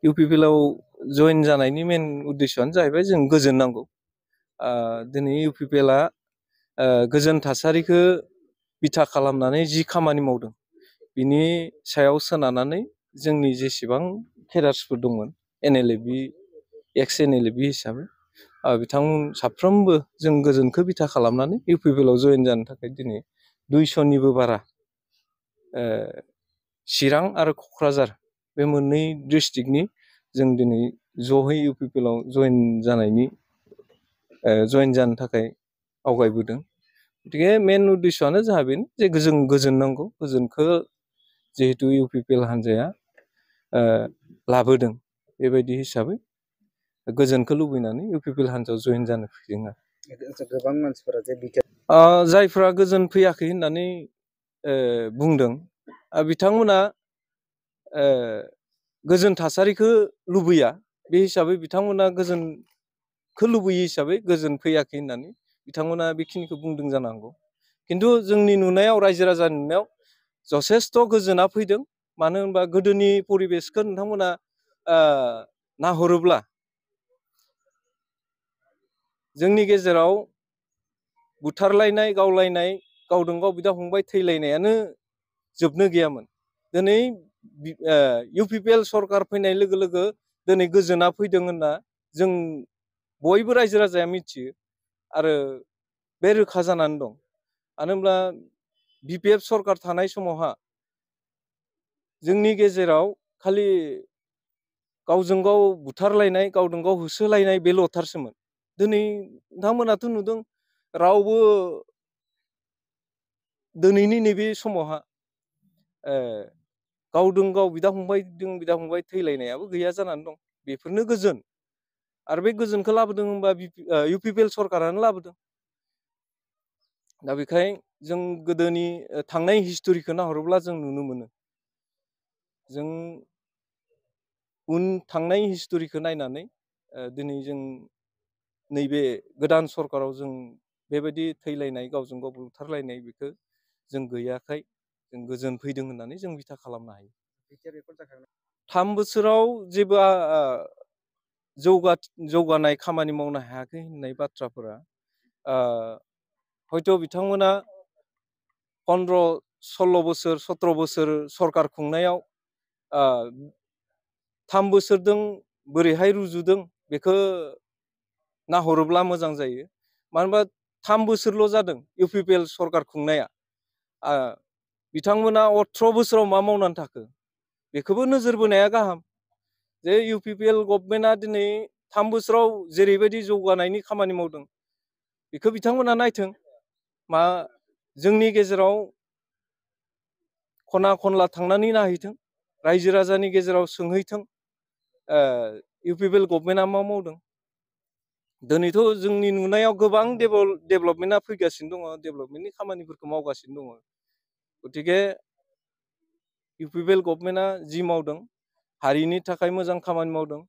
इउपिपिएलाव जइन जानायनि मेन उद्देश्यआनो जाहैबाय जों गोजोन नांगौ। दिनै इउपिपिएला गोजोन थासारिखौ बिथा खालामनानै जि खामानि मावदों बिनि सायाव सोनारनानै जोंनि जेसेबां केडार्सफोर दंमोन एनएलएबि एक्स एनएलएबि हिसाबै बिथांमोन साफ्रोमबो जों गोजोनखौ बिथा खालामनानै इउपिपिएलाव जइन जानो थाखाय दिनै 200निबो बारा चिरां आरो क'क्राझार बे मोननै डिस्ट्रिक्टनि जों दिनै ज'है इउपिपिएलाव जइन जानो थाखाय आवगायबोदों। गतिके मेन उद्देश्यआनो जोंहा बेनो जे जों गोजोन नांगौ। गोजोनखौ जिहेतु इउपिपिएल हान्जाया लाबोदों बेबायदि हिसाबै गोजोनखौ लुबैनानै इउपिपिएल हान्जायाव जइन जानो फैदों आरो गोबां मानसिफोरा जे जायफ्रा गोजोन फैयाखै होननानै बुंदों बिथांमोना गोजोन थासारिखौ लुबैया। बे हिसाबै बिथांमोना गोजोनखौ लुबैयो हिसाबै गोजोन फैयाखै होननानै बिथांमोना बेखिनिखौ बुंदों जानो हागौ। खिन्थु जोंनि नुनायाव रायजो राजानि नुनायाव जथेस्थ' गोजोना फैदों। मानो होनबा गोदोनि परिबेसखौ नोंथांमोना नाहरोब्ला जोंनि गेजेराव बुथारलायनाय गावलायनाय गावजों गाव बिदा फंबाय थैलायनायानो जोबनो गैयामोन। दिनै इउपिपिएल सरकार फैनाय लोगो लोगो दिनै गोजोना फैदों होनना जों बयबो रायजो राजाया मिथियो आरो बे रोखा जानानै दं। मानो होनब्ला बिपिएफ सरकार थानाय समावहा जोंनि गेजेराव खालि गावजों गाव बुथारलायनाय गावजों गाव होसोलायनाय बेल'थारसोमोन। दिनै नोंथांमोनाथ' नुदों रावबो दिनैनि नैबे समावहा गावजों गाव बिदा फंबाय थैलायनायाबो गैया जानानै दं। बेफोरनो गोजोन। आरो बे गोजोनखौ लाबोदों होनबा इउपिपिएल सरकारानो लाबोदों। दा बेखायनो जों गोदोनि थांनाय हिस्ट'रिखौ नाहरोब्ला जों नुनो मोनो। जों थांनाय हिस्ट'रिखौ नायनानै दिनै जों नैबे गोदान सरकाराव जों बेबायदि थैलायनाय गावजों गाव बुथारलायनाय बेखौ जों गैयाखाय जों गोजोन फैदों होननानै जों बिथा खालामनो हायो। 3 बोसोराव जेबो जौगानाय खामानि मावनो हायाखै होननाय बाथ्राफोरा हयथ' बिथांमोना 15-16 बोसोर 17 बोसोर सरकार खुंनायाव 3 बोसोरजों बोरैहाय रुजुदों बेखौ नाहरोब्ला मोजां जायो। मानो होनबा 3 बोसोरल' जादों इउपिपिएल सरकार खुंनाया। बिथांमोना 18 बोसोराव मा मावनानै थाखो बेखौबो नोजोर बोनाया गाहाम। जे इउपिपिएल गभर्नमेन्टआ दिनै 3 बोसोराव जेरैबायदि जौगानायनि खामानि मावदों बेखौ बिथांमोना नायथों। जोंनि गेजेराव खना खनला थांनानै नायहैथों, रायजो राजानि गेजेराव सोंहैथों इउपिपिएल गभर्नमेन्टआ मा मावदों। दिनैथ' जोंनि नुनायाव गोबां डेभेलपमेन्टआ फैगासिनो दङ, डेभेलपमेन्टनि खामानिफोरखौ मावगासिनो दङ। गतिके इउपिपिएल गभर्नमेन्टआ जि मावदों हारिनि थाखाय मोजां खामानि मावदों।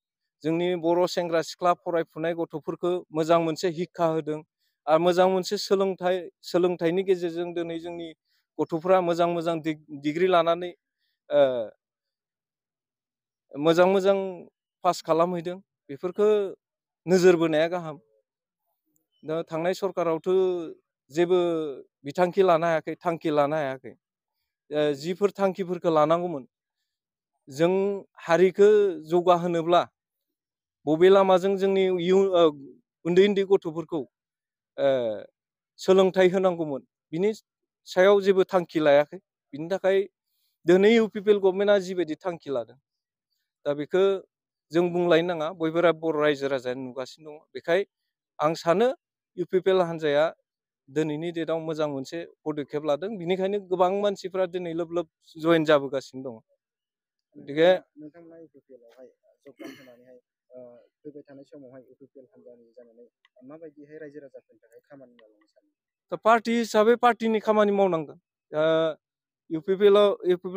जोंनि बर' सेंग्रा सिख्ला फरायफुनाय गथ'फोरखौ मोजां मोनसे हिक्षा होदों आरो मोजां मोनसे सोलोंथाइनि गेजेरजों दिनै जोंनि गथ'फोरा मोजां मोजां डिग्री लानानै मोजां मोजां पास खालामहैदों। बेफोरखौ नोजोर बोनाया गाहाम। दा थांनाय सरकारावथ' जेबो बिथांखि लानो हायाखै, थांखि लानो हायाखै। जिफोर थांखिफोरखौ लानांगौमोन, जों हारिखौ जौगाहोनोब्ला बबे लामाजों जोंनि उन्दै उन्दै गथ'फोरखौ सोलोंथाइ होनांगौमोन बिनि सायाव जेबो थांखि लायाखै। बिनि थाखाय दिनै इउपिपिएल गभर्नमेन्टआ जिबायदि थांखि लादों दा बेखौ जों बुंलायनो नाङा, बयबो बर' रायजो राजाया नुगासिनो दङ। बेखायनो आं सानो इउपिपिएल हान्जाया दिनैनि डेटआव मोजां मोनसे पदक्षेप लादों। बिनिखायनो गोबां मानसिफ्रा दिनै लोब लोब जइन जाबोगासिनो दङ। गतिके नोंथांमोना इउपिपिएलआवहाय जबदान होनानैहाय फैबाय थानाय समावहाय इउपिपिएल हान्जानि जानानै माबायदिहाय रायजो राजाफोरनि थाखाय खामानि मावलांनो सानो? दा पार्टि हिसाबै पार्टिनि खामानि मावनांगोन। इउपिपिएल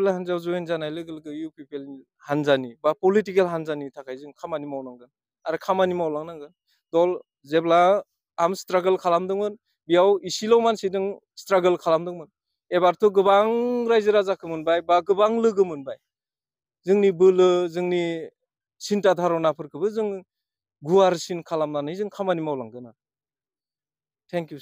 हान्जायाव जइन जानाय लोगो लोगो इउपिपिएल हान्जानि बा पलिटिकेल हान्जानि थाखाय जों खामानि मावनांगोन आरो खामानि मावलांनांगोन। जेब्ला आर्म स्ट्रागल खालामदोंमोन बेयाव इसेल' मानसिजों स्ट्रागल खालामदोंमोन। एबारथ' गोबां रायजो राजाखौ मोनबाय बा गोबां लोगो मोनबाय। जोंनि बोलो, जोंनि सिन्था धारनाफोरखौबो जों गुवारसिन खालामनानै जों खामानि मावलांगोन आरो थेंक इउ